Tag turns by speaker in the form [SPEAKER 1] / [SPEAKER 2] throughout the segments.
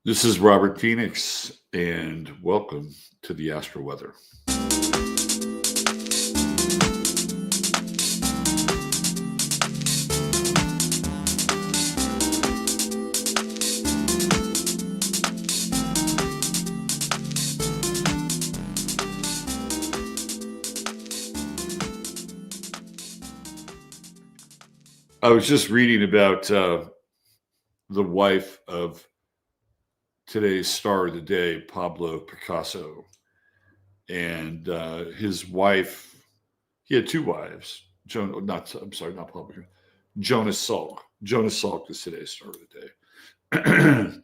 [SPEAKER 1] This is Robert Phoenix, and welcome to the Astro Weather. I was just reading about the wife of today's star of the day, Pablo Picasso, and his wife. He had two wives. I'm sorry, not Pablo. Jonas Salk. Jonas Salk is today's star of the day.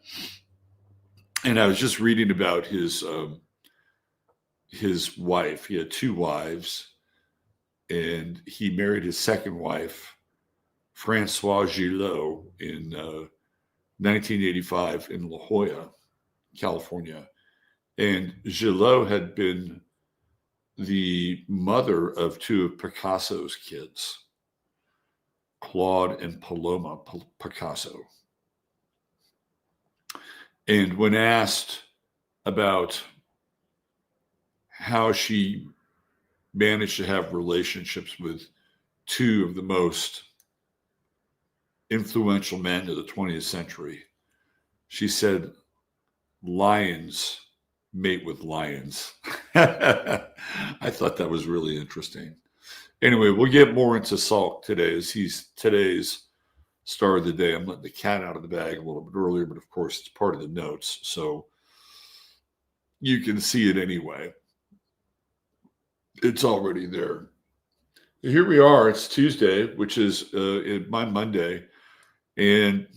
[SPEAKER 1] And I was just reading about his wife. He had two wives, and he married his second wife, Francois Gillot, in 1985 in La Jolla, California. And Gillot had been the mother of two of Picasso's kids, Claude and Paloma Picasso. And when asked about how she managed to have relationships with two of the most influential men of the 20th century, she said, lions mate with lions. I thought that was really interesting. Anyway, we'll get more into Salk today, as he's today's star of the day. I'm letting the cat out of the bag a little bit earlier, but of course it's part of the notes, so you can see it anyway. It's already there. Here we are. It's Tuesday, which is my Monday, and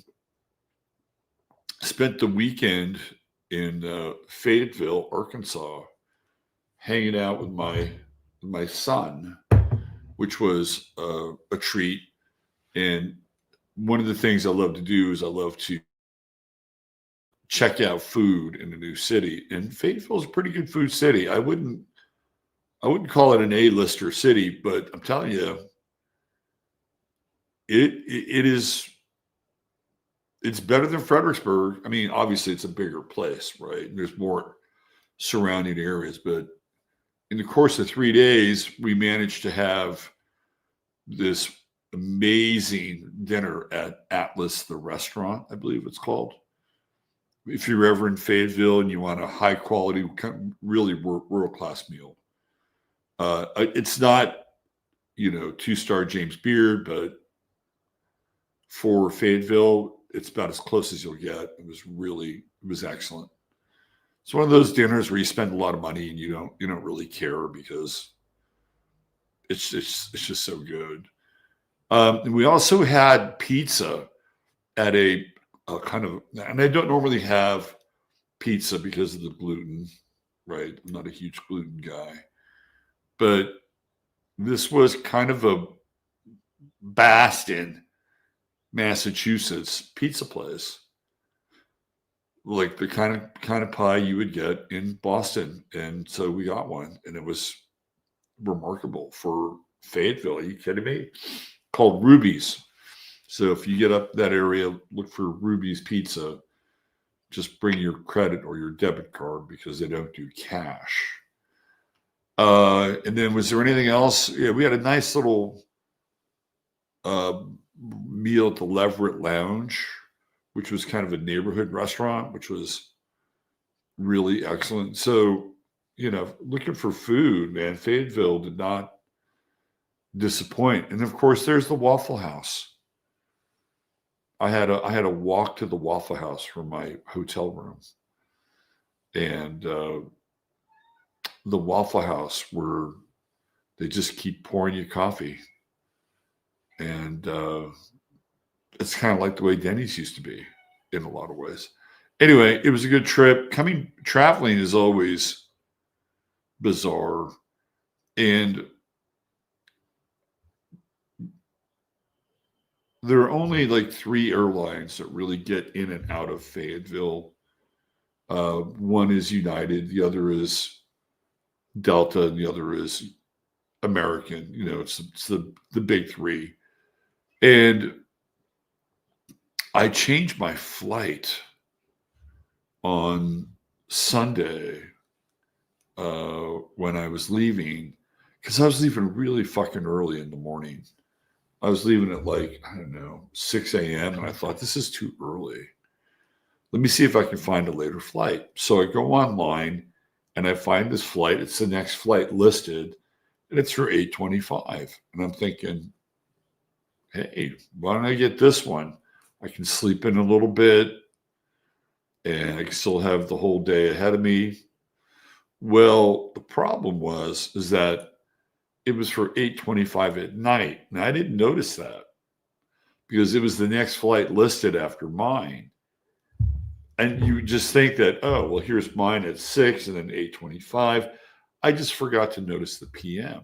[SPEAKER 1] spent the weekend in Fayetteville, Arkansas, hanging out with my son, which was a treat. And one of the things I love to do is I love to check out food in a new city. And Fayetteville is a pretty good food city. I wouldn't call it an A-lister city, but I'm telling you, it is. It's better than Fredericksburg. I mean, obviously it's a bigger place, right? There's more surrounding areas, but in the course of 3 days, we managed to have this amazing dinner at Atlas, the restaurant, I believe it's called. If you're ever in Fayetteville and you want a high quality, really world-class meal. It's not, 2-star James Beard, but for Fayetteville, it's about as close as you'll get. It was excellent. It's one of those dinners where you spend a lot of money and you don't really care because it's just so good. And we also had pizza at a kind of, and I don't normally have pizza because of the gluten, right? I'm not a huge gluten guy, but this was kind of a Boston, Massachusetts pizza place, like the kind of pie you would get in Boston. And so we got one, and it was remarkable for Fayetteville. Are you kidding me? Called Ruby's. So if you get up that area, look for Ruby's Pizza. Just bring your credit or your debit card because they don't do cash. And then was there anything else? Yeah, we had a nice little meal at the Leverett Lounge, which was kind of a neighborhood restaurant, which was really excellent. So, looking for food, man, Fayetteville did not disappoint. And of course, there's the Waffle House. I had a walk to the Waffle House from my hotel room, and the Waffle House, where they just keep pouring you coffee. And it's kind of like the way Denny's used to be in a lot of ways. Anyway, it was a good trip. Traveling is always bizarre. And there are only like 3 airlines that really get in and out of Fayetteville. One is United, the other is Delta, and the other is American. It's the big 3. And I changed my flight on Sunday when I was leaving, because I was leaving really fucking early in the morning. I was leaving at like, I don't know, 6 a.m. And I thought, this is too early. Let me see if I can find a later flight. So I go online and I find this flight. It's the next flight listed, and it's for 8:25. And I'm thinking, hey, why don't I get this one? I can sleep in a little bit and I can still have the whole day ahead of me. Well, the problem is that it was for 8:25 at night. And I didn't notice that because it was the next flight listed after mine. And you just think that, oh, well, here's mine at 6 and then 8:25. I just forgot to notice the PM.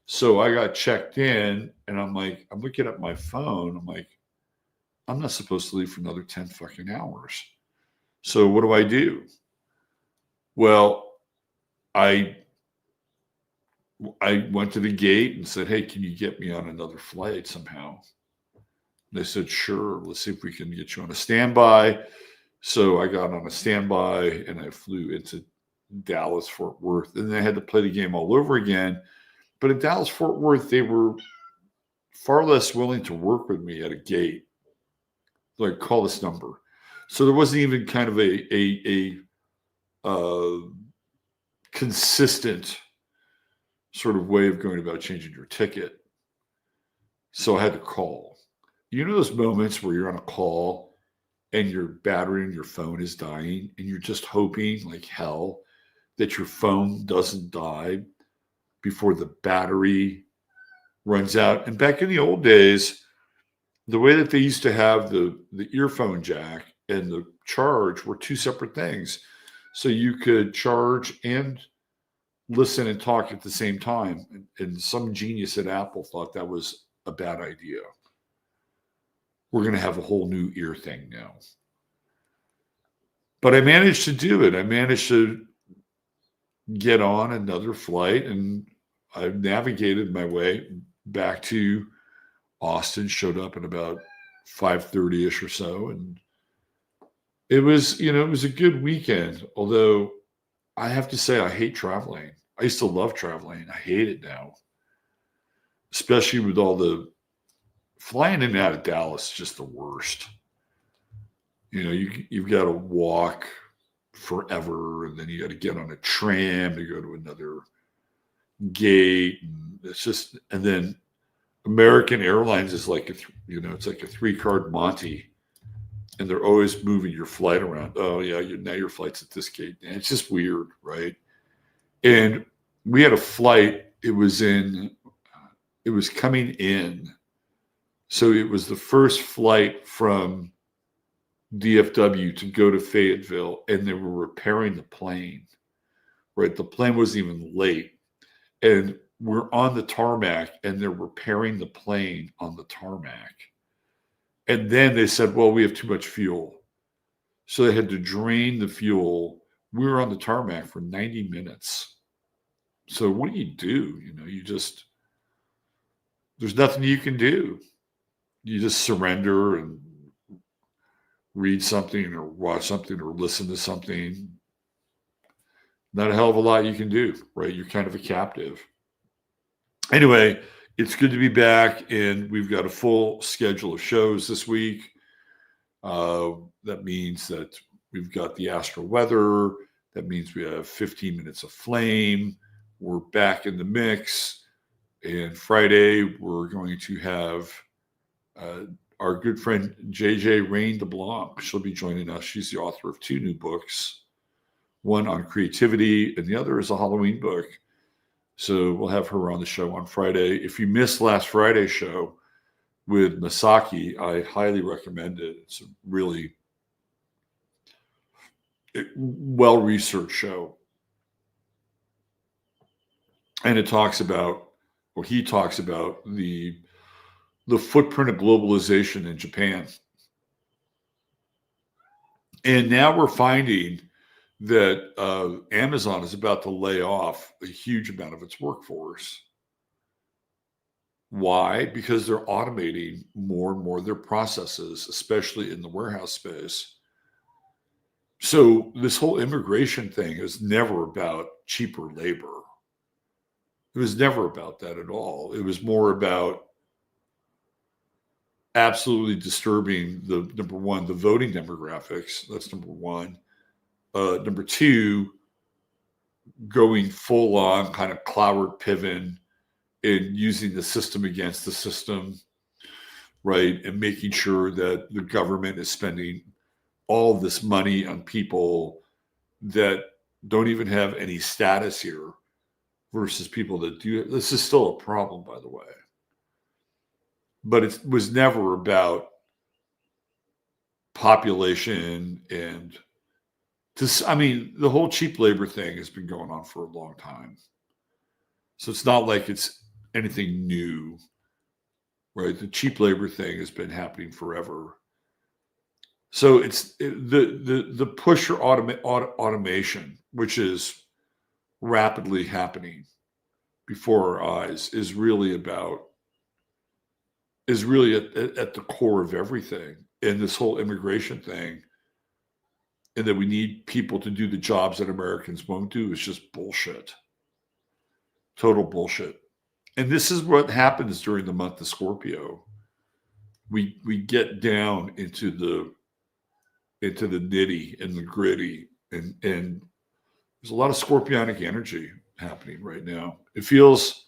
[SPEAKER 1] So I got checked in and I'm like, I'm looking at my phone. I'm like, I'm not supposed to leave for another 10 fucking hours. So what do? Well, I went to the gate and said, hey, can you get me on another flight somehow? And they said, sure, let's see if we can get you on a standby. So I got on a standby and I flew into Dallas, Fort Worth. And then I had to play the game all over again. But in Dallas, Fort Worth, they were far less willing to work with me at a gate. Like, call this number. So there wasn't even kind of a consistent sort of way of going about changing your ticket. So I had to call. You know those moments where you're on a call and your battery in your phone is dying and you're just hoping like hell that your phone doesn't die before the battery runs out. And back in the old days, the way that they used to have the earphone jack and the charge were two separate things. So you could charge and listen and talk at the same time. And some genius at Apple thought that was a bad idea. We're going to have a whole new ear thing now. But I managed to do it. I managed to get on another flight and I navigated my way back to Austin, showed up at about 5:30ish or so. And it was, it was a good weekend. Although I have to say, I hate traveling. I used to love traveling. I hate it now, especially with all the flying in and out of Dallas, just the worst. You've got to walk forever, and then you got to get on a tram to go to another gate. And it's just, and then American Airlines is like it's like a 3-card Monte, and they're always moving your flight around. Oh yeah, now your flight's at this gate. And it's just weird, right? And we had a flight. It was coming in. So it was the first flight from DFW to go to Fayetteville, and they were repairing the plane, right? The plane wasn't even late. And we're on the tarmac, and they're repairing the plane on the tarmac. And then they said, well, we have too much fuel. So they had to drain the fuel. We were on the tarmac for 90 minutes. So what do? There's nothing you can do. You just surrender and read something or watch something or listen to something. Not a hell of a lot you can do, right? You're kind of a captive. Anyway, it's good to be back, and we've got a full schedule of shows this week. That means that we've got the Astro Weather. That means we have 15 minutes of flame. We're back in the mix. And Friday, we're going to have our good friend JJ Rain DeBlanc. She'll be joining us. She's the author of 2 new books, one on creativity, and the other is a Halloween book. So we'll have her on the show on Friday. If you missed last Friday's show with Masaki, I highly recommend it. It's a really well-researched show. And he talks about the footprint of globalization in Japan. And now we're finding that Amazon is about to lay off a huge amount of its workforce. Why? Because they're automating more and more of their processes, especially in the warehouse space. So this whole immigration thing is never about cheaper labor. It was never about that at all. It was more about absolutely disturbing the number one, the voting demographics. That's number one. Number two, going full on kind of Cloward Piven and using the system against the system, right? And making sure that the government is spending all this money on people that don't even have any status here versus people that do. This is still a problem, by the way. But it was never about population and I mean, the whole cheap labor thing has been going on for a long time. So it's not like it's anything new, right? The cheap labor thing has been happening forever. So it's the push for automation, which is rapidly happening before our eyes, is really at the core of everything. And this whole immigration thing, and that we need people to do the jobs that Americans won't do, is just bullshit. Total bullshit. And this is what happens during the month of Scorpio. We get down into the nitty and the gritty, and there's a lot of scorpionic energy happening right now. It feels,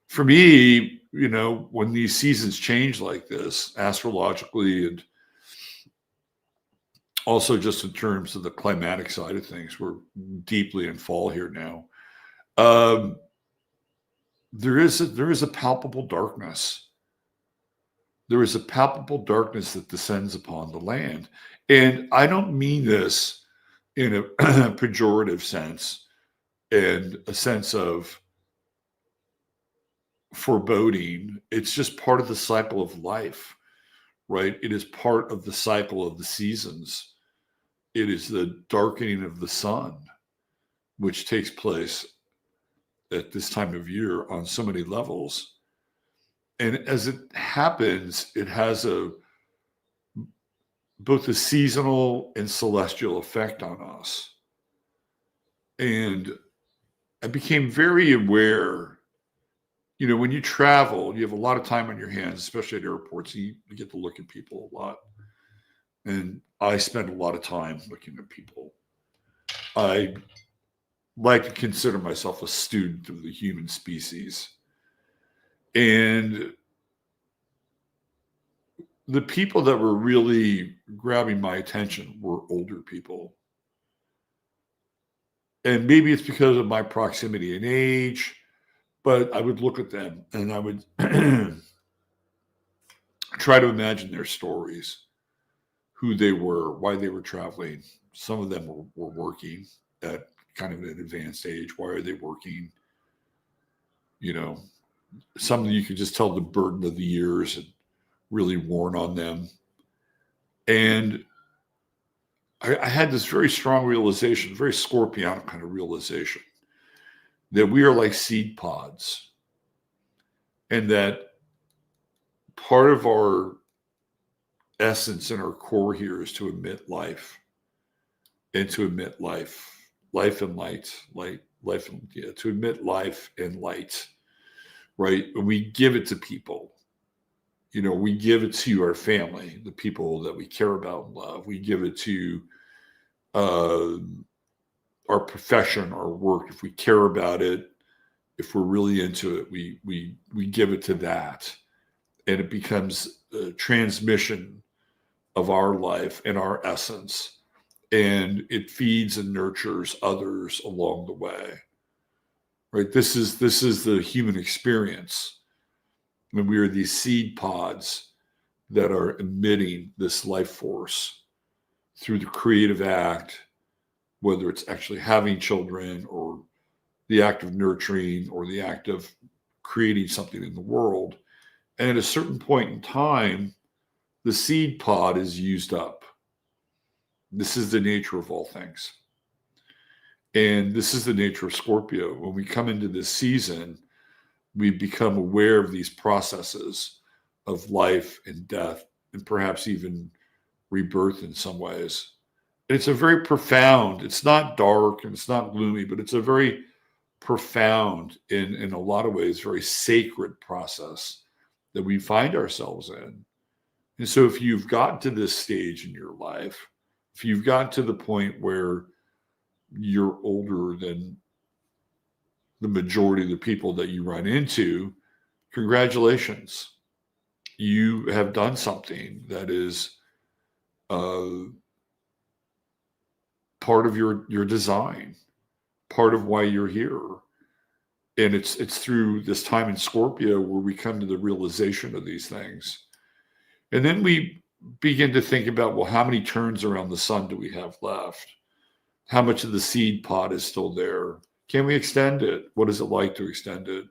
[SPEAKER 1] for me, when these seasons change like this, astrologically, and also just in terms of the climatic side of things, we're deeply in fall here now. There is a palpable darkness. There is a palpable darkness that descends upon the land. And I don't mean this in a pejorative sense and a sense of foreboding. It's just part of the cycle of life, right? It is part of the cycle of the seasons. It is the darkening of the sun, which takes place at this time of year on so many levels. And as it happens, it has both a seasonal and celestial effect on us. And I became very aware, when you travel, you have a lot of time on your hands, especially at airports. You get to look at people a lot. And I spend a lot of time looking at people. I like to consider myself a student of the human species. And the people that were really grabbing my attention were older people. And maybe it's because of my proximity and age, but I would look at them and I would try to imagine their stories, who they were, why they were traveling. Some of them were working at kind of an advanced age. Why are they working? Some of you could just tell the burden of the years and really worn on them. And I had this very strong realization, very Scorpionic kind of realization, that we are like seed pods, and that part of our essence and our core here is to emit life, and to emit life and light, to emit life and light, right? And we give it to people. We give it to our family, the people that we care about and love. We give it to our profession, our work. If we care about it, if we're really into it, we give it to that. And it becomes a transmission of our life and our essence. And it feeds and nurtures others along the way. Right? This is the human experience. When we are these seed pods that are emitting this life force through the creative act, whether it's actually having children or the act of nurturing or the act of creating something in the world. And at a certain point in time, the seed pod is used up. This is the nature of all things. And this is the nature of Scorpio. When we come into this season, we become aware of these processes of life and death, and perhaps even rebirth in some ways. It's a very profound, it's not dark and it's not gloomy, but it's a very profound, in a lot of ways, very sacred process that we find ourselves in. And so if you've gotten to this stage in your life, if you've gotten to the point where you're older than the majority of the people that you run into, congratulations. You have done something that is part of your design, part of why you're here. And it's through this time in Scorpio where we come to the realization of these things. And then we begin to think about, well, how many turns around the sun do we have left? How much of the seed pod is still there? Can we extend it? What is it like to extend it?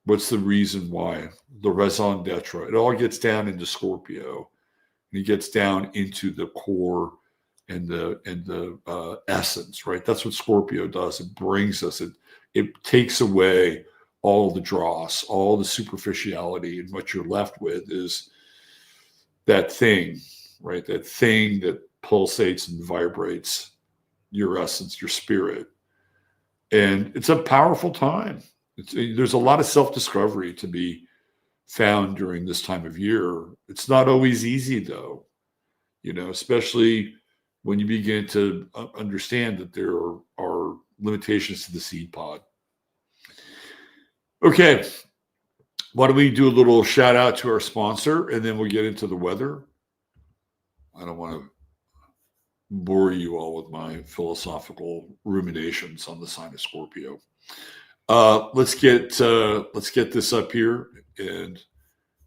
[SPEAKER 1] What's the reason why? The raison d'etre. It all gets down into Scorpio. And it gets down into the core and the essence, right? That's what Scorpio does. It brings us, it takes away all the dross, all the superficiality, and what you're left with is that thing, right? That thing that pulsates and vibrates your essence, your spirit. And it's a powerful time. There's a lot of self-discovery to be found during this time of year. It's not always easy, though, especially when you begin to understand that there are limitations to the seed pod. Okay, why don't we do a little shout out to our sponsor, and then we'll get into the weather. I don't want to bore you all with my philosophical ruminations on the sign of Scorpio. Let's get this up here. And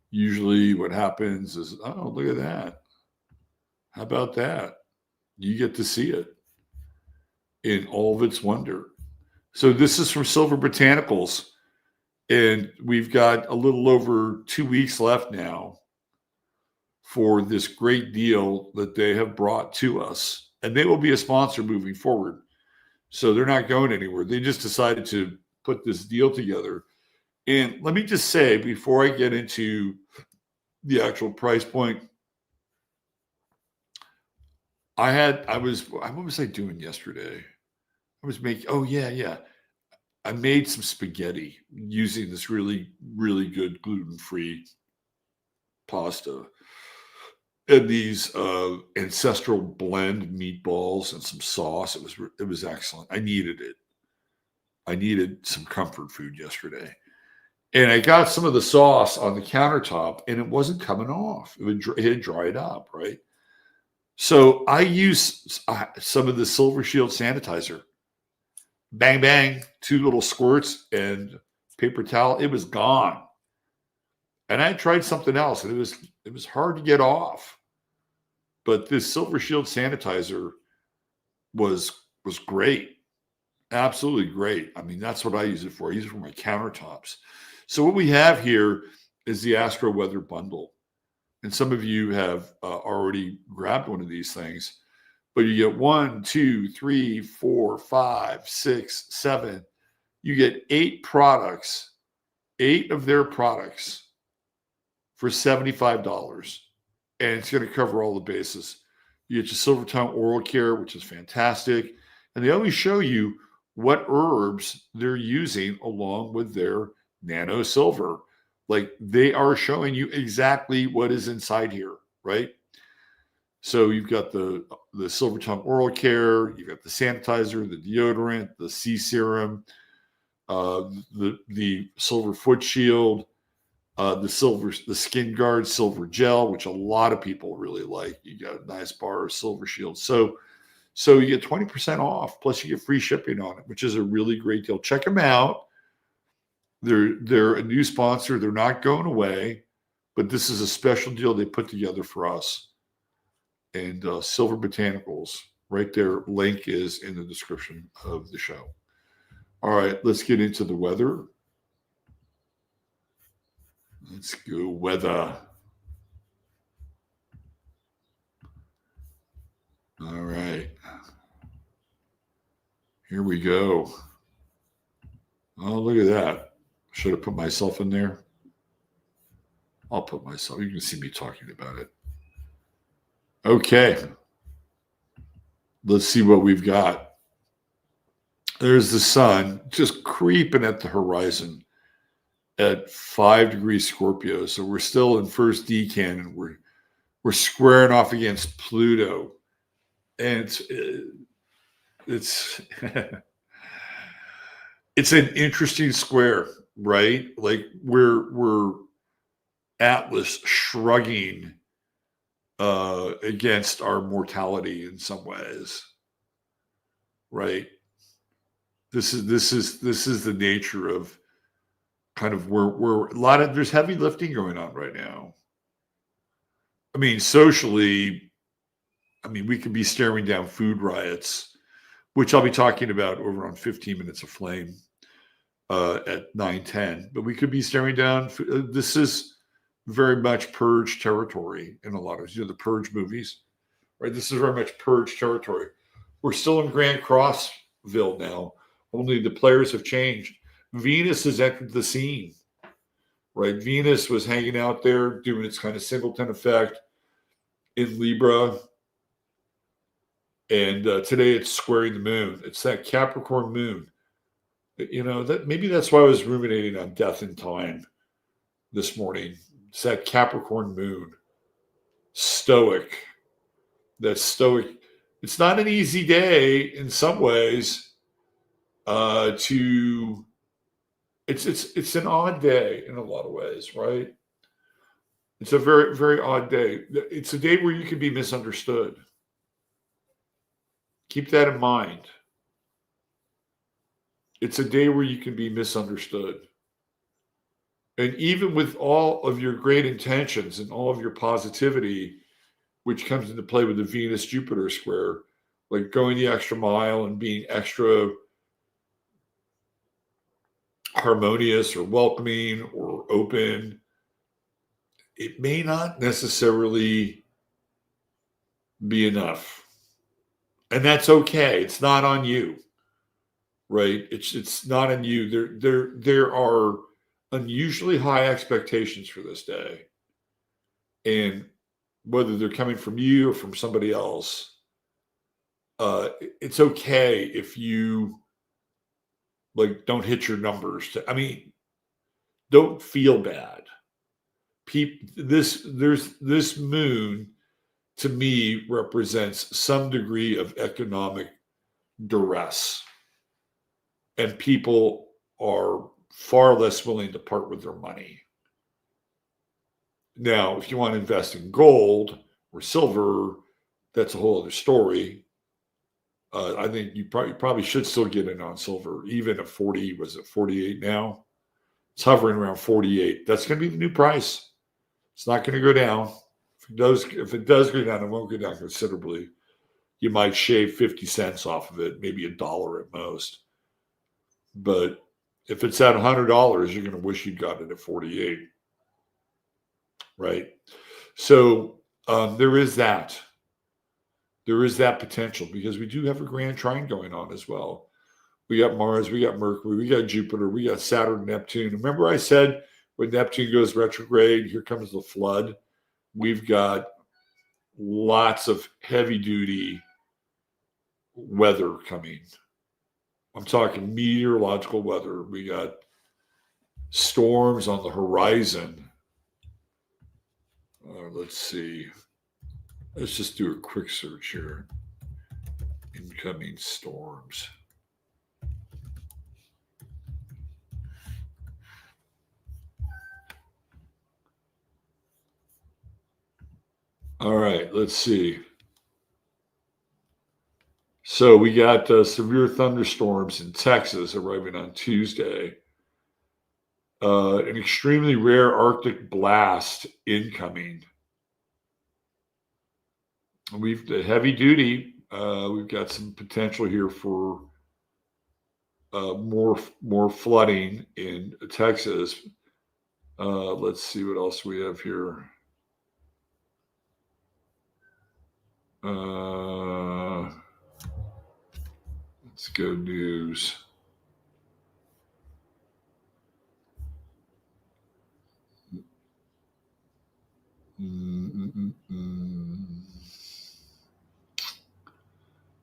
[SPEAKER 1] usually what happens is, oh, look at that. How about that? You get to see it in all of its wonder. So this is from Silver Botanicals. And we've got a little over 2 weeks left now for this great deal that they have brought to us. And they will be a sponsor moving forward. So they're not going anywhere. They just decided to put this deal together. And let me just say, before I get into the actual price point, what was I doing yesterday? I was making, I made some spaghetti using this really, really good gluten-free pasta and these ancestral blend meatballs and some sauce. It was excellent. I needed it. I needed some comfort food yesterday. And I got some of the sauce on the countertop and it wasn't coming off. It had dried up, right? So I used some of the Silver Shield sanitizer. Bang, bang, 2 little squirts and paper towel. It was gone. And I tried something else and it was hard to get off. But this Silver Shield sanitizer was great. Absolutely great. I mean, that's what I use it for. I use it for my countertops. So what we have here is the Astro Weather bundle. And some of you have already grabbed one of these things. But you get 1, 2, 3, 4, 5, 6, 7. You get 8 products, 8 of their products for $75. And it's going to cover all the bases. You get your Silver Tongue Oral Care, which is fantastic. And they always show you what herbs they're using along with their nano silver. Like they are showing you exactly what is inside here, right? So you've got the Silver Tongue Oral Care, you've got the sanitizer, the deodorant, the sea serum, the Silver Foot Shield, the Skin Guard Silver Gel, which a lot of people really like. You got a nice bar of Silver Shield. So you get 20% off, plus you get free shipping on it, which is a really great deal. Check them out. They're a new sponsor. They're not going away, but this is a special deal they put together for us. And Silver Botanicals, right there. Link is in the description of the show. All right, let's get into the weather. Let's go weather. All right. Here we go. Oh, look at that. Should have put myself in there. I'll put myself. You can see me talking about it. Okay. let's see what we've got. There's the sun just creeping at the horizon at 5 degrees Scorpio. So we're still in first decan, and we're squaring off against Pluto, and it's it's an interesting square, right? Like we're Atlas shrugging against our mortality in some ways, right? This is the nature of kind of where a lot of there's heavy lifting going on right now. I mean, socially, I mean, we could be staring down food riots, which I'll be talking about over on 15 Minutes of Flame at 9:10. But we could be staring down. This is very much purge territory in a lot of the purge movies, right? This is very much purge territory. We're still in Grand Crossville now, only the players have changed. Venus has entered the scene, right? Venus was hanging out there doing its kind of singleton effect in Libra. And today it's squaring the moon. It's that Capricorn moon. You know, that maybe that's why I was ruminating on death in time this morning. It's that Capricorn moon. Stoic. That stoic. It's not an easy day in some ways. It's an odd day in a lot of ways, right? It's a very, very odd day. It's a day where you can be misunderstood. Keep that in mind. It's a day where you can be misunderstood. And even with all of your great intentions and all of your positivity, which comes into play with the Venus Jupiter square, like going the extra mile and being extra harmonious or welcoming or open, it may not necessarily be enough. And that's okay. It's not on you, right? It's not on you. There are unusually high expectations for this day. And whether they're coming from you or from somebody else, it's okay if you like don't hit your numbers. I mean, don't feel bad. This moon to me represents some degree of economic duress, and people are far less willing to part with their money. Now, if you want to invest in gold or silver, that's a whole other story. I think you probably should still get in on silver, even at 40. Was it 48 now? It's hovering around 48. That's going to be the new price. It's not going to go down. If it does go down, it won't go down considerably. You might shave 50 cents off of it, maybe $1 at most. But if it's at $100, you're going to wish you'd got it at 48, right? So there is that. There is that potential because we do have a grand trine going on as well. We got Mars, we got Mercury, we got Jupiter, we got Saturn, Neptune. Remember I said when Neptune goes retrograde, here comes the flood. We've got lots of heavy duty weather coming. I'm talking meteorological weather. We got storms on the horizon. Let's see. Let's just do a quick search here. Incoming storms. All right, let's see. So we got severe thunderstorms in Texas arriving on Tuesday. An extremely rare Arctic blast incoming. We've heavy duty. We've got some potential here for more flooding in Texas. Let's see what else we have here. Let's go news.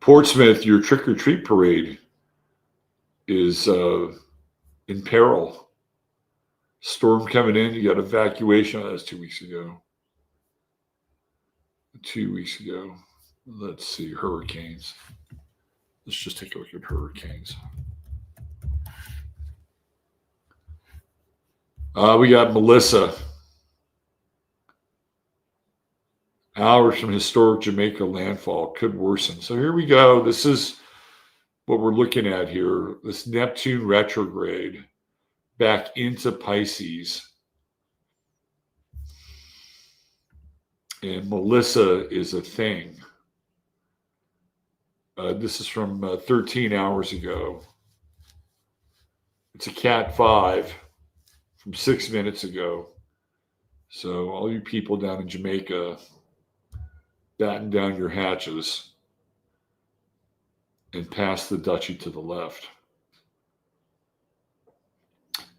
[SPEAKER 1] Portsmouth, your trick-or-treat parade is in peril. Storm coming in. You got evacuation. Oh, that's 2 weeks ago. 2 weeks ago. Let's see. Hurricanes. Let's just take a look at hurricanes. We got Melissa. Hours from historic Jamaica landfall could worsen. So here we go. This is what we're looking at here. This Neptune retrograde back into Pisces. And Melissa is a thing. This is from 13 hours ago. It's a Cat 5 from 6 minutes ago. So all you people down in Jamaica, batten down your hatches and pass the duchy to the left.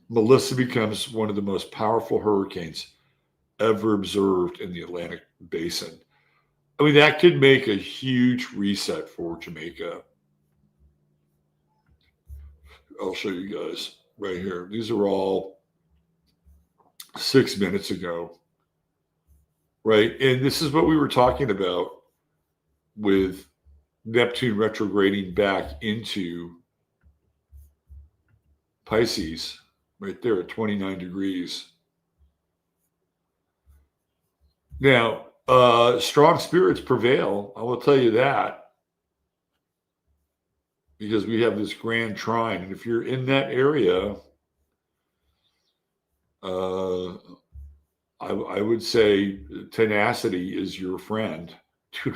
[SPEAKER 1] Melissa becomes one of the most powerful hurricanes ever observed in the Atlantic basin. I mean, that could make a huge reset for Jamaica. I'll show you guys right here. These are all 6 minutes ago, right? And this is what we were talking about with Neptune retrograding back into Pisces, right there at 29 degrees. Now, strong spirits prevail. I will tell you that, because we have this grand trine. And if you're in that area, I would say tenacity is your friend. Do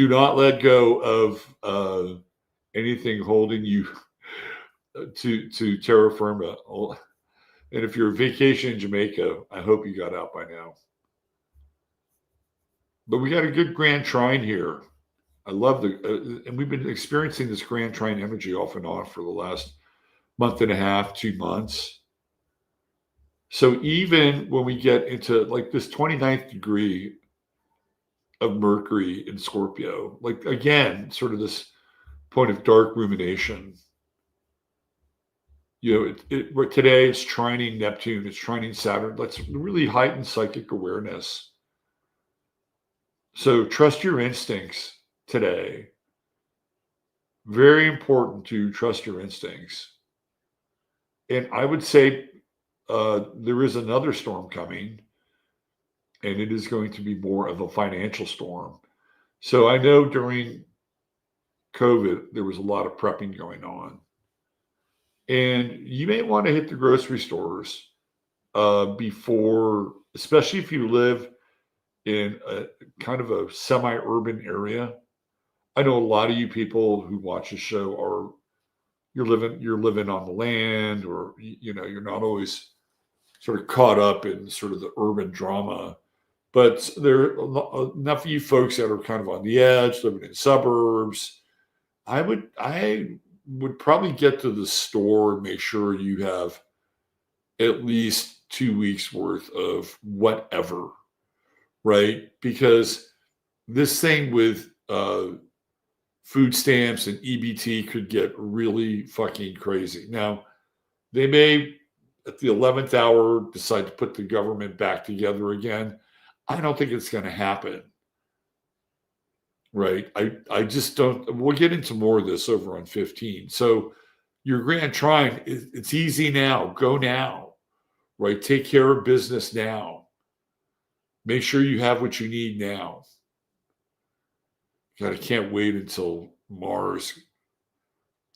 [SPEAKER 1] not let go of anything holding you to terra firma. And if you're on vacation in Jamaica, I hope you got out by now. But we got a good grand trine here. I love and we've been experiencing this grand trine energy off and on for the last month and a half, 2 months. So even when we get into like this 29th degree of Mercury in Scorpio, like again, sort of this point of dark rumination. You know, today it's trining Neptune, it's trining Saturn. That's really heightened psychic awareness. So trust your instincts today. Very important to trust your instincts. And I would say there is another storm coming, and it is going to be more of a financial storm. So I know during COVID, there was a lot of prepping going on. And you may want to hit the grocery stores before, especially if you live in a kind of a semi-urban area. I know a lot of you people who watch the show you're living on the land, or you know, you're not always sort of caught up in sort of the urban drama. But there are enough of you folks that are kind of on the edge, living in suburbs. I would probably get to the store and make sure you have at least 2 weeks worth of whatever, right? Because this thing with food stamps and EBT could get really fucking crazy. Now, they may, at the 11th hour, decide to put the government back together again. I don't think it's going to happen. Right. I just don't. We'll get into more of this over on 15. So your grand trine, it's easy now. Go now. Right. Take care of business now. Make sure you have what you need now. God, I can't wait until Mars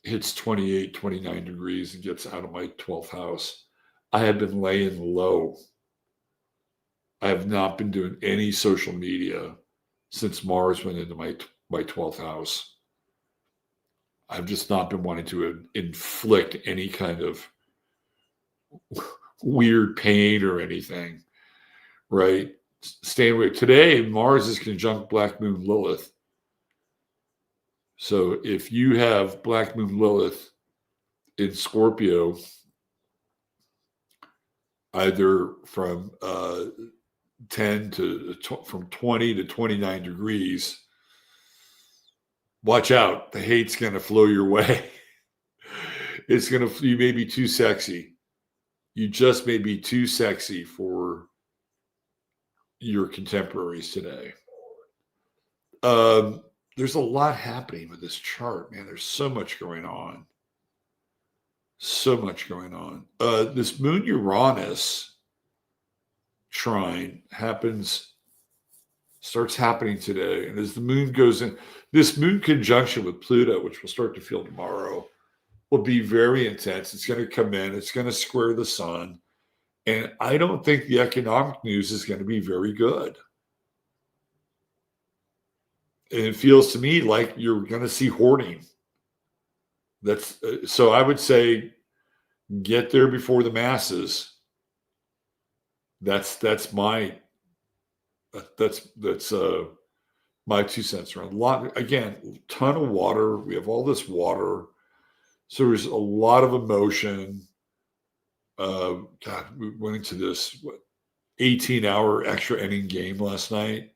[SPEAKER 1] hits 28, 29 degrees and gets out of my 12th house. I have been laying low. I have not been doing any social media since Mars went into my 12th house. I've just not been wanting to inflict any kind of weird pain or anything, right? Staying away. Today, Mars is conjunct Black Moon Lilith. So if you have Black Moon Lilith in Scorpio, either from 20 to 29 degrees, watch out. The hate's going to flow your way. You may be too sexy. You just may be too sexy for your contemporaries today. There's a lot happening with this chart, man. There's so much going on. So much going on. This Moon Uranus trine starts happening today. And as the moon goes in, this moon conjunction with Pluto, which we'll start to feel tomorrow, will be very intense. It's going to come in, it's going to square the sun. And I don't think the economic news is going to be very good. And it feels to me like you're going to see hoarding. So I would say get there before the masses. That's my 2 cents around. A ton of water. We have all this water. So there's a lot of emotion. We went into this 18-hour extra inning game last night.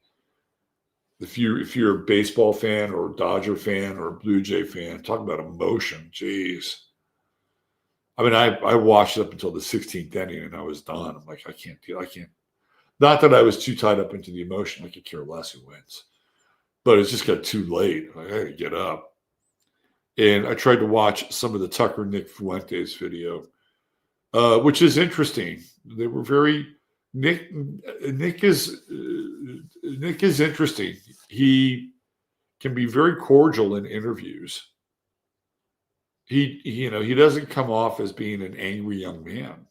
[SPEAKER 1] If you're a baseball fan or a Dodger fan or a Blue Jay fan, talk about emotion. Jeez. I mean, I watched up until the 16th inning and I was done. I'm like, I can't. Not that I was too tied up into the emotion. I could care less who wins. But it just got too late. I had to get up. And I tried to watch some of the Tucker Nick Fuentes video, which is interesting. They were very Nick is interesting. He can be very cordial in interviews. He doesn't come off as being an angry young man,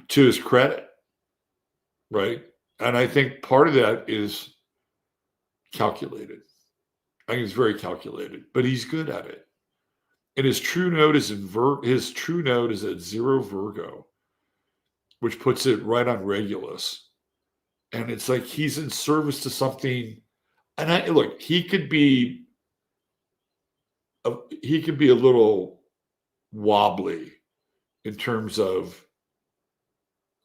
[SPEAKER 1] to his credit, right? And I think part of that is calculated. I think it's very calculated, but he's good at it. And his true node is at 0 Virgo, which puts it right on Regulus. And it's like he's in service to something. And look, he could be a little wobbly in terms of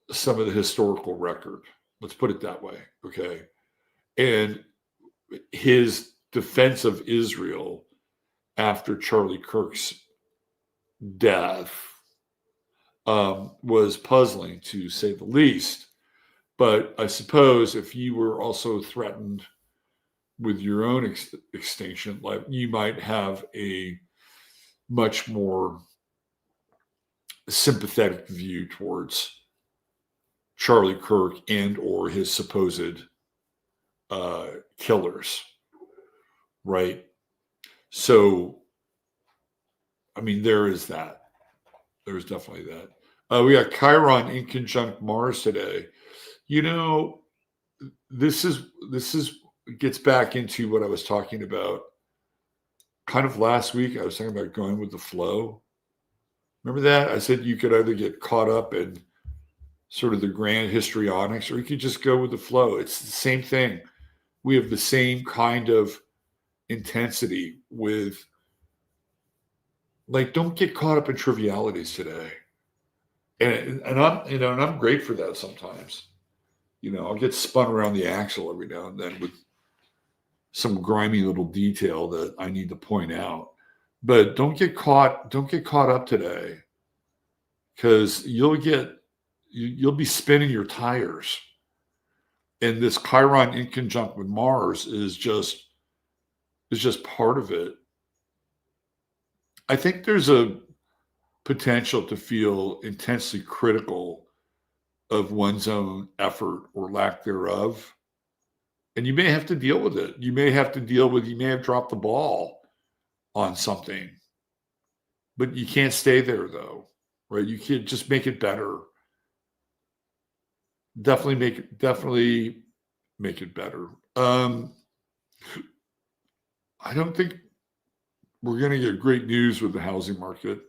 [SPEAKER 1] some of the historical record. Let's put it that way, okay? And his defense of Israel after Charlie Kirk's death was puzzling, to say the least. But I suppose if you were also threatened with your own extinction, like, you might have a much more sympathetic view towards Charlie Kirk and or his supposed killers, right? So, I mean, there is that. There's definitely that. We got Chiron in conjunct Mars today. This gets back into what I was talking about kind of last week. I was talking about going with the flow. Remember that? I said you could either get caught up in sort of the grand histrionics, or you could just go with the flow. It's the same thing. We have the same kind of intensity with, like, don't get caught up in trivialities today. And I'm great for that sometimes. I'll get spun around the axle every now and then with some grimy little detail that I need to point out. But don't get caught up today, because you'll be spinning your tires. And this Chiron in conjunct with Mars is just part of it. I think there's a potential to feel intensely critical of one's own effort or lack thereof. And you may have to deal with it. You may have dropped the ball on something. But you can't stay there, though, right? You can't just make it better. Definitely make it better. I don't think we're going to get great news with the housing market.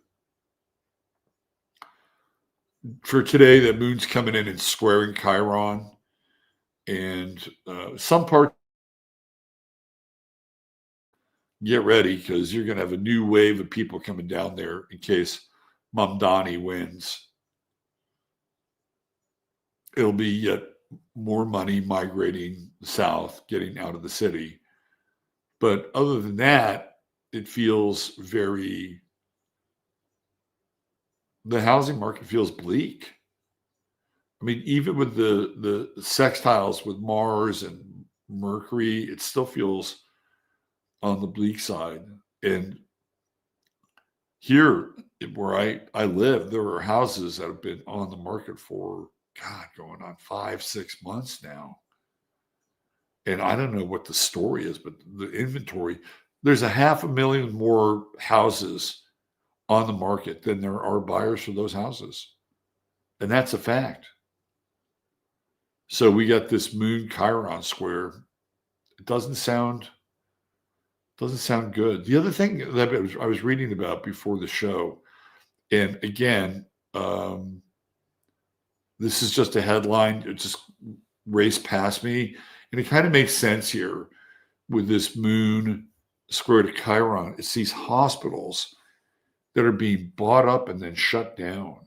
[SPEAKER 1] For today, the moon's coming in and squaring Chiron. And some parts, get ready, because you're going to have a new wave of people coming down there in case Mamdani wins. It'll be yet more money migrating south, getting out of the city. But other than that, it feels the housing market feels bleak. I mean, even with the sextiles with Mars and Mercury, it still feels on the bleak side. And here where I live, there are houses that have been on the market for, God, going on 5-6 months now. And I don't know what the story is, but the inventory, there's 500,000 more houses on the market than there are buyers for those houses. And that's a fact. So we got this Moon Chiron square. It doesn't sound good. The other thing that I was reading about before the show, and again, this is just a headline. It just raced past me. And it kind of makes sense here with this Moon square to Chiron. It's these hospitals that are being bought up and then shut down.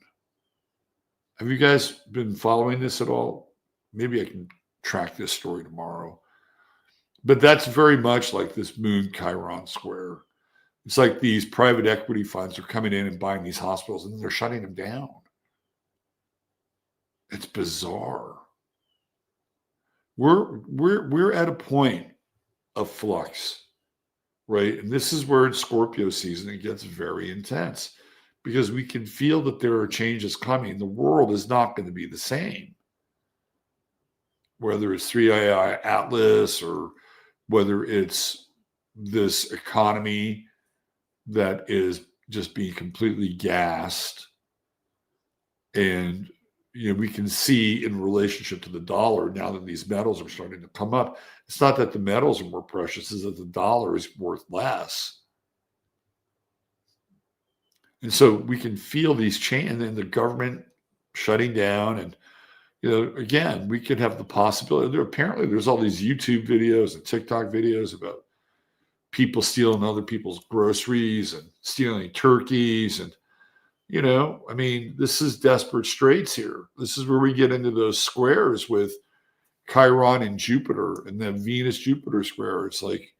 [SPEAKER 1] Have you guys been following this at all? Maybe I can track this story tomorrow. But that's very much like this Moon Chiron square. It's like these private equity funds are coming in and buying these hospitals and then they're shutting them down. It's bizarre. We're at a point of flux, right? And this is where in Scorpio season it gets very intense because we can feel that there are changes coming. The world is not going to be the same. Whether it's 3AI Atlas or whether it's this economy that is just being completely gassed. And we can see in relationship to the dollar now that these metals are starting to come up. It's not that the metals are more precious, it's that the dollar is worth less. And so we can feel these changes, and then the government shutting down. And, again, we could have the possibility. Apparently, there's all these YouTube videos and TikTok videos about people stealing other people's groceries and stealing turkeys. And this is desperate straits here. This is where we get into those squares with Chiron and Jupiter and then Venus-Jupiter square. It's like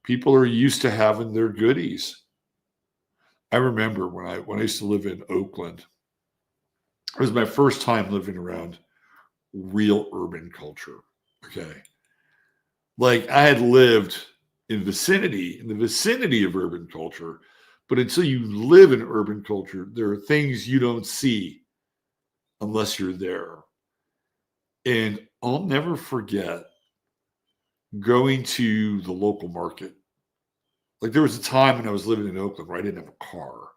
[SPEAKER 1] people are used to having their goodies. I remember when I used to live in Oakland, it was my first time living around real urban culture. Okay. Like I had lived in the vicinity of urban culture. But until you live in urban culture, there are things you don't see unless you're there. And I'll never forget going to the local market. Like there was a time when I was living in Oakland where I didn't have a car.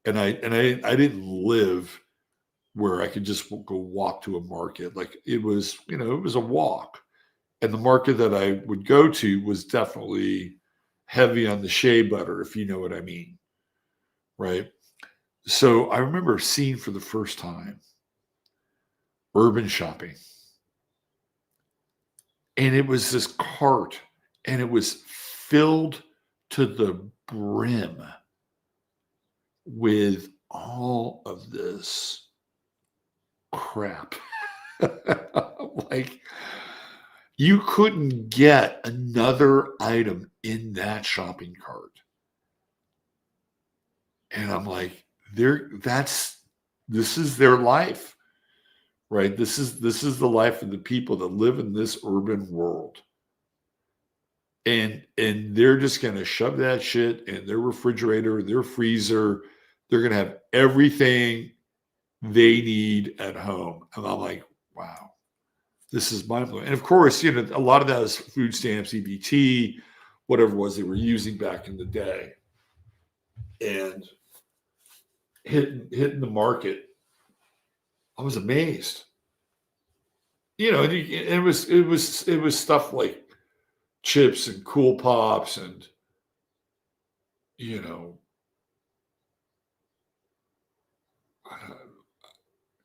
[SPEAKER 1] And I didn't live where I could just go walk to a market. Like it was, it was a walk. And the market that I would go to was definitely heavy on the shea butter, if you know what I mean. Right. So I remember seeing for the first time urban shopping. And it was this cart and it was filled to the brim with all of this crap. Like you couldn't get another item in that shopping cart. And I'm like, this is their life, right? This is the life of the people that live in this urban world. And they're just going to shove that shit in their refrigerator, their freezer. They're going to have everything they need at home. And I'm like, wow, this is mind-blowing. And of course, a lot of that is food stamps, EBT, whatever it was they were using back in the day. And hitting the market, I was amazed. And it was stuff like chips and Cool Pops and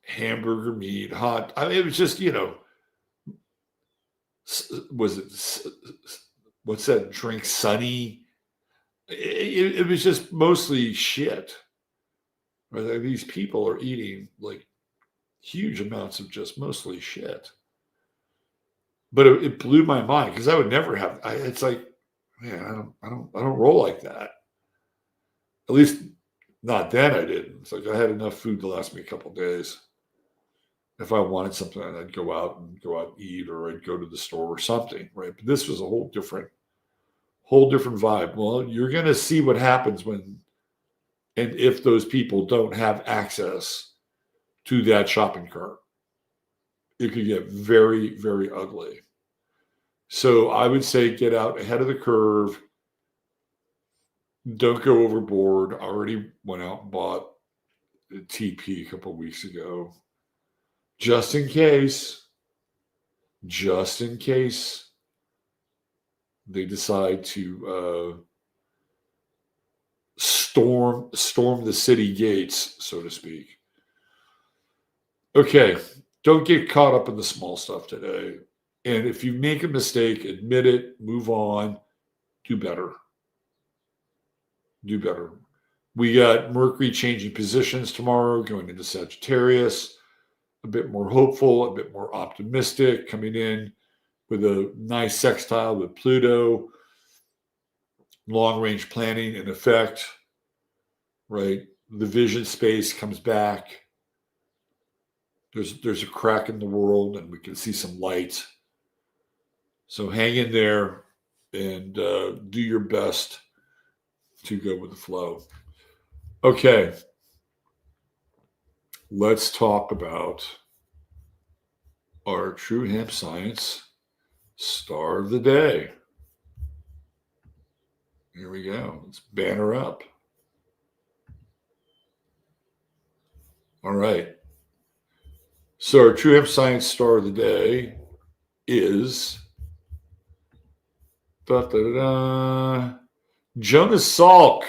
[SPEAKER 1] hamburger meat, hot. I mean, it was just was it what's that drink? Sunny. It was just mostly shit. Right? These people are eating like huge amounts of just mostly shit. But it blew my mind because I would never have. It's like, man, I don't roll like that. At least not then I didn't. It's like I had enough food to last me a couple days. If I wanted something, I'd go out and eat, or I'd go to the store or something, right? But this was a whole different vibe. Well, you're going to see what happens when and if those people don't have access to that shopping cart. It could get very, very ugly. So I would say get out ahead of the curve. Don't go overboard. I already went out and bought a TP a couple of weeks ago. Just in case they decide to storm the city gates, so to speak. Okay, don't get caught up in the small stuff today. And if you make a mistake, admit it, move on, do better. We got Mercury changing positions tomorrow, going into Sagittarius, a bit more hopeful, a bit more optimistic, coming in with a nice sextile with Pluto, long-range planning in effect, right? The vision space comes back. There's a crack in the world, and we can see some light. So hang in there and do your best to go with the flow. Okay. Let's talk about our True Hemp Science Star of the Day. Here we go. Let's banner up. All right. So our True Hemp Science Star of the Day is Jonas Salk.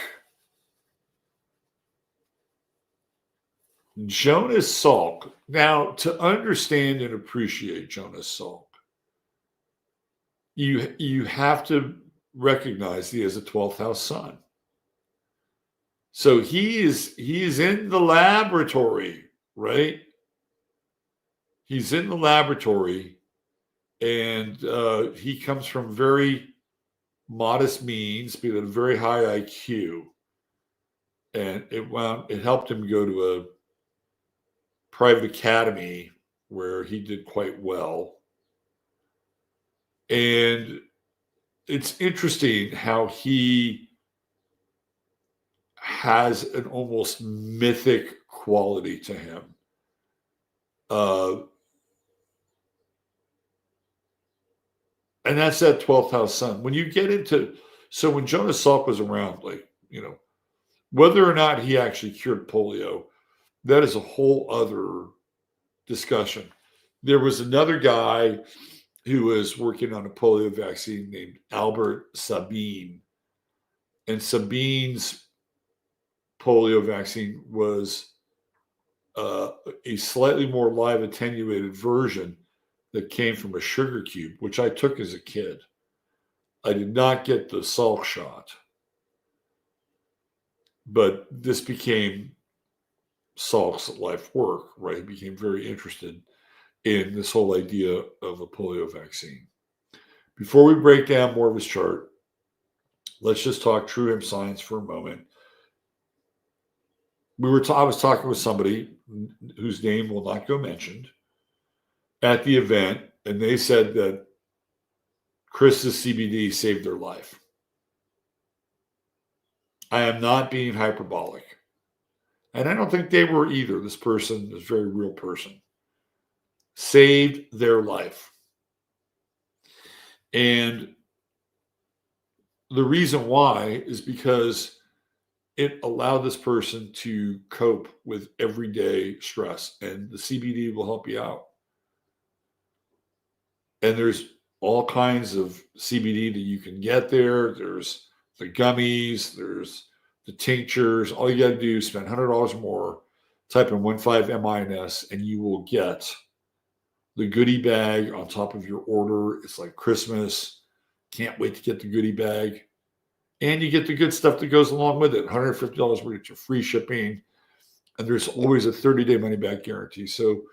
[SPEAKER 1] Jonas Salk. Now, to understand and appreciate Jonas Salk, you have to recognize he has a 12th house sun. So he is in the laboratory, right? He's in the laboratory, and he comes from very modest means, but a very high IQ, and it helped him go to a private academy where he did quite well. And it's interesting how he has an almost mythic quality to him. And that's that 12th house sun. When you get into, so when Jonas Salk was around, like, whether or not he actually cured polio, that is a whole other discussion. There was another guy who was working on a polio vaccine named Albert Sabin. And Sabin's polio vaccine was a slightly more live attenuated version that came from a sugar cube, which I took as a kid. I did not get the Salk shot. But this became Salk's life work, right? He became very interested in this whole idea of a polio vaccine. Before we break down more of his chart, let's just talk True Hemp Science for a moment. I was talking with somebody whose name will not go mentioned at the event, and they said that Chris's CBD saved their life. I am not being hyperbolic. And I don't think they were either. This person is a very real person. Saved their life. And the reason why is because it allowed this person to cope with everyday stress, and the CBD will help you out. And there's all kinds of CBD that you can get there. There's the gummies, there's the tinctures. All you got to do is spend $100 more, type in 15MINS, and you will get the goodie bag on top of your order. It's like Christmas. Can't wait to get the goodie bag. And you get the good stuff that goes along with it. $150 worth of free shipping. And there's always a 30-day money-back guarantee. So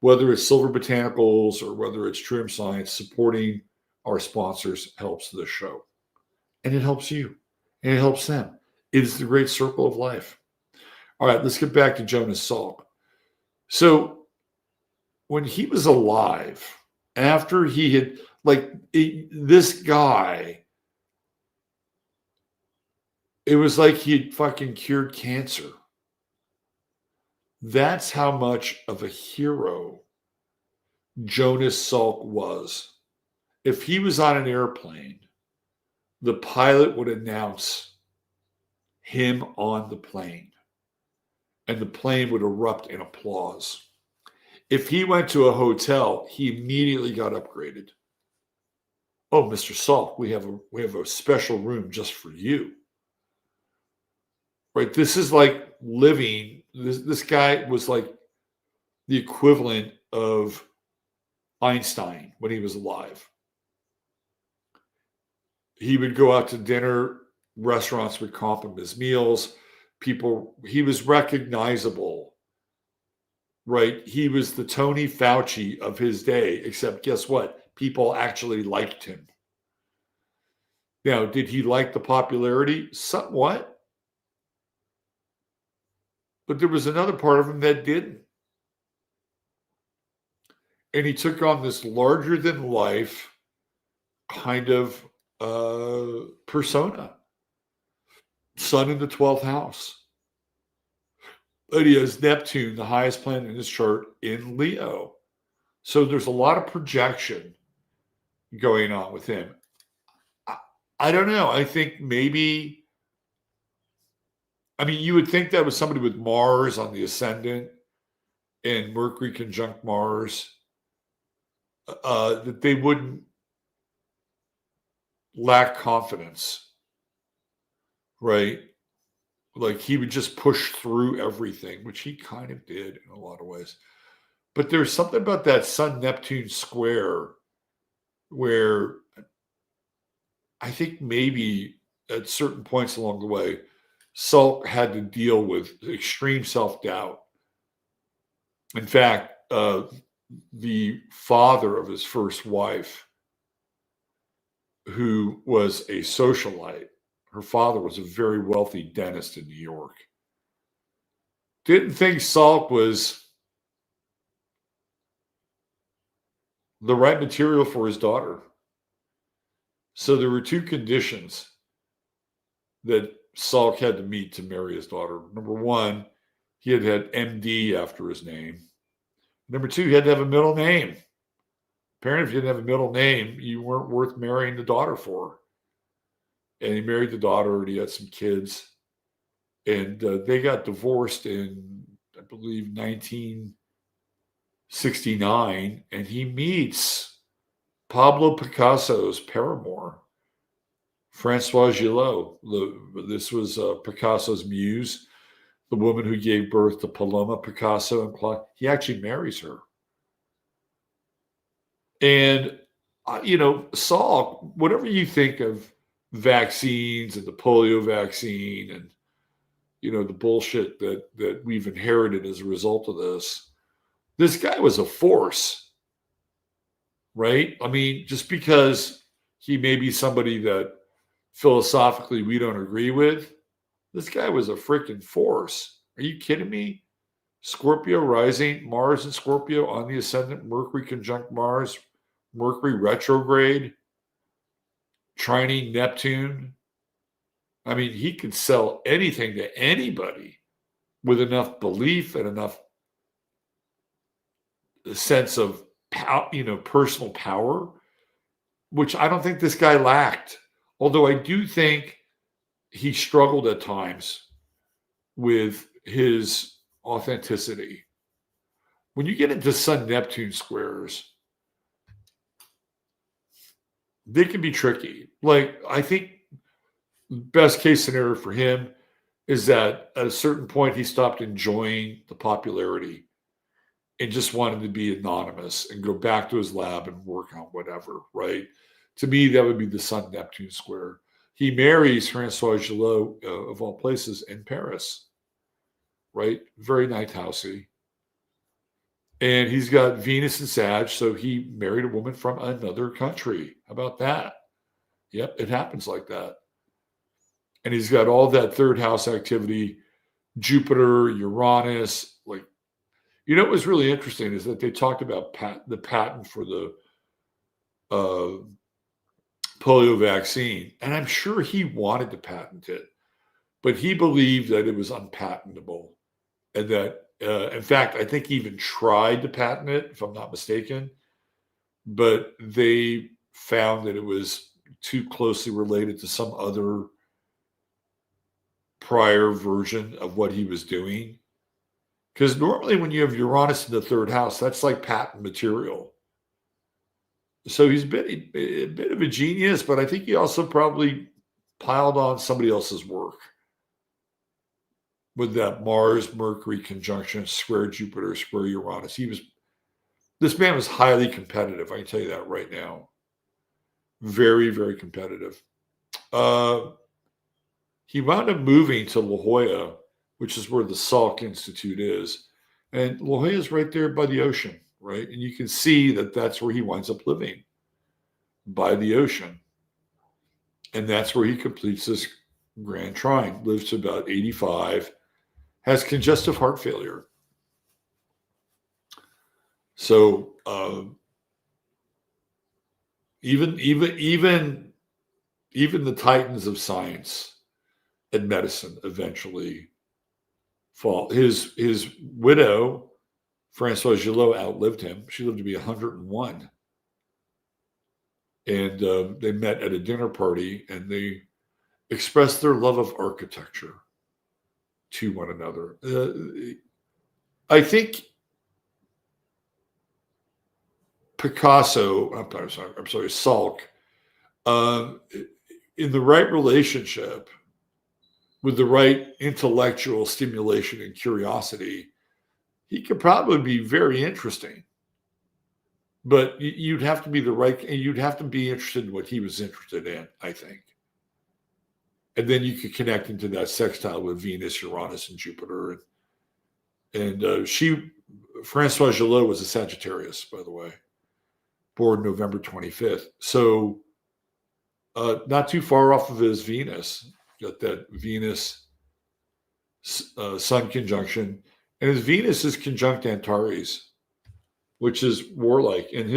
[SPEAKER 1] whether it's Silver Botanicals or whether it's True Hemp Science, supporting our sponsors helps the show. And it helps you. And it helps them. It is the great circle of life. All right, let's get back to Jonas Salk. So when he was alive, after he had, this guy, it was like he had fucking cured cancer. That's how much of a hero Jonas Salk was. If he was on an airplane, the pilot would announce him on the plane, and the plane would erupt in applause. If he went to a hotel, he immediately got upgraded. Oh, Mr. Salk, we have a special room just for you. Right? This is like living. This guy was like the equivalent of Einstein when he was alive. He would go out to dinner, restaurants would comp him his meals. He was recognizable, right? He was the Tony Fauci of his day, except guess what? People actually liked him. Now, did he like the popularity? Somewhat. But there was another part of him that didn't. And he took on this larger than life kind of persona. Sun in the 12th house. But he has Neptune, the highest planet in his chart, in Leo. So there's a lot of projection going on with him. I don't know. I think maybe, you would think that was somebody with Mars on the ascendant and Mercury conjunct Mars, that they wouldn't lack confidence, right? Like he would just push through everything, which he kind of did in a lot of ways. But there's something about that Sun-Neptune square where I think maybe at certain points along the way, Salk had to deal with extreme self-doubt. In fact, the father of his first wife, who was a socialite, her father was a very wealthy dentist in New York, didn't think Salk was the right material for his daughter. So there were two conditions that Salk had to meet to marry his daughter. Number one, he had MD after his name. Number two, he had to have a middle name. Apparently, if you didn't have a middle name, you weren't worth marrying the daughter for. And he married the daughter, and he had some kids. And they got divorced in, I believe, 1969. And he meets Pablo Picasso's paramour, Francoise Gillot. This was Picasso's muse, the woman who gave birth to Paloma Picasso and Claude. He actually marries her. And, Salk, whatever you think of vaccines and the polio vaccine and, the bullshit that we've inherited as a result of this guy was a force, right? Just because he may be somebody that philosophically we don't agree with, this guy was a freaking force. Are you kidding me? Scorpio rising, Mars and Scorpio on the ascendant, Mercury conjunct Mars, Mercury retrograde, trining Neptune. He could sell anything to anybody with enough belief and enough sense of personal power, which I don't think this guy lacked. Although I do think he struggled at times with his authenticity. When you get into Sun-Neptune squares, they can be tricky. I think best case scenario for him is that at a certain point he stopped enjoying the popularity and just wanted to be anonymous and go back to his lab and work on whatever, right? To me, that would be the Sun-Neptune square. He marries Francoise Gillot, of all places, in Paris, right? Very night housey. And he's got Venus and Sag, so he married a woman from another country. How about that? Yep, it happens like that. And he's got all that third house activity, Jupiter, Uranus. Like, what was really interesting is that they talked about the patent for the polio vaccine. And I'm sure he wanted to patent it, but he believed that it was unpatentable. And that, in fact, I think he even tried to patent it, if I'm not mistaken, but they found that it was too closely related to some other prior version of what he was doing. Because normally when you have Uranus in the third house, that's like patent material. So he's been a bit of a genius, but I think he also probably piled on somebody else's work with that Mars Mercury conjunction, square Jupiter, square Uranus. This man was highly competitive. I can tell you that right now. Very, very competitive. He wound up moving to La Jolla, which is where the Salk Institute is. And La Jolla is right there by the ocean, right? And you can see that that's where he winds up living, by the ocean. And that's where he completes this grand trine, lives to about 85, has congestive heart failure. So even the titans of science and medicine eventually fall. His widow, Françoise Gillot, outlived him. She lived to be 101. And they met at a dinner party, and they expressed their love of architecture to one another. I think Picasso, I'm sorry, Salk, in the right relationship, with the right intellectual stimulation and curiosity, he could probably be very interesting. But you'd have to be you'd have to be interested in what he was interested in, I think. And then you could connect into that sextile with Venus, Uranus, and Jupiter. And Françoise Gillot was a Sagittarius, by the way, born November 25th. So not too far off of his Venus. Got that Venus Sun conjunction. And his Venus is conjunct Antares, which is warlike. And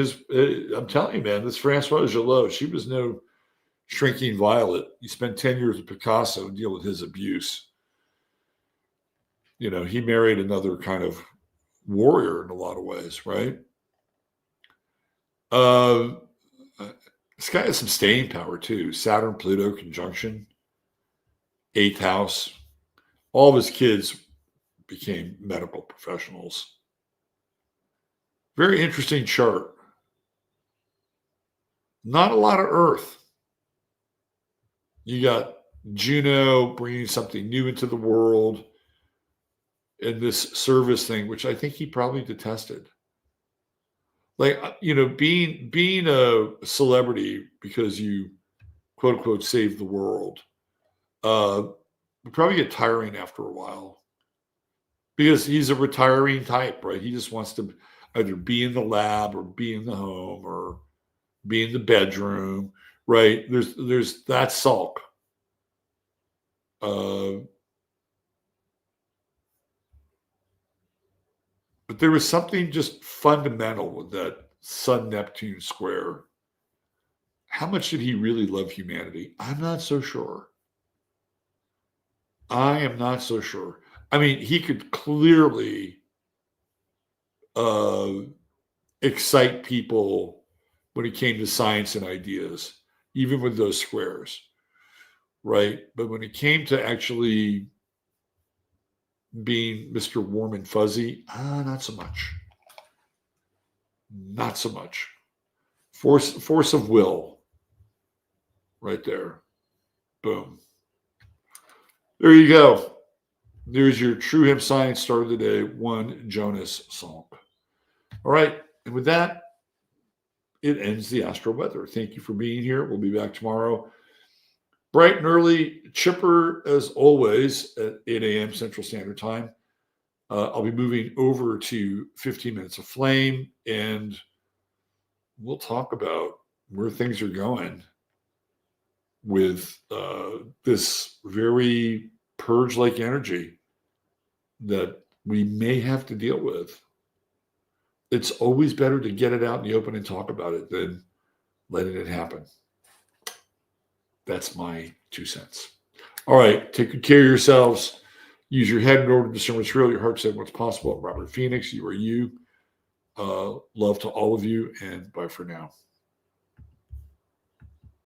[SPEAKER 1] I'm telling you, man, this Françoise Gillot, she was no shrinking violet. You spend 10 years with Picasso and deal with his abuse. He married another kind of warrior in a lot of ways, right? This guy has some staying power too. Saturn, Pluto conjunction, 8th house. All of his kids became medical professionals. Very interesting chart. Not a lot of Earth. You got Juno bringing something new into the world, and this service thing, which I think he probably detested. Like, being a celebrity because you, quote unquote, saved the world, would probably get tiring after a while. Because he's a retiring type, right? He just wants to either be in the lab or be in the home or be in the bedroom, right? There's that Salk. But there was something just fundamental with that Sun-Neptune square. How much did he really love humanity? I'm not so sure. I am not so sure. I mean, he could clearly excite people when it came to science and ideas, even with those squares, right? But when it came to actually being Mr. Warm and Fuzzy, not so much. Not so much. Force of will, right there. Boom. There you go. There's your True Hemp Science start of the day. One Jonas Salk. All right. And with that, it ends the Astro Weather. Thank you for being here. We'll be back tomorrow. Bright and early, chipper as always at 8 a.m. Central Standard Time. I'll be moving over to 15 Minutes of Flame, and we'll talk about where things are going with this very purge-like energy that we may have to deal with. It's always better to get it out in the open and talk about it than letting it happen. That's my 2 cents. All right. Take good care of yourselves. Use your head in order to discern what's real. Your heart said what's possible. Robert Phoenix, you are you. Love to all of you, and bye for now.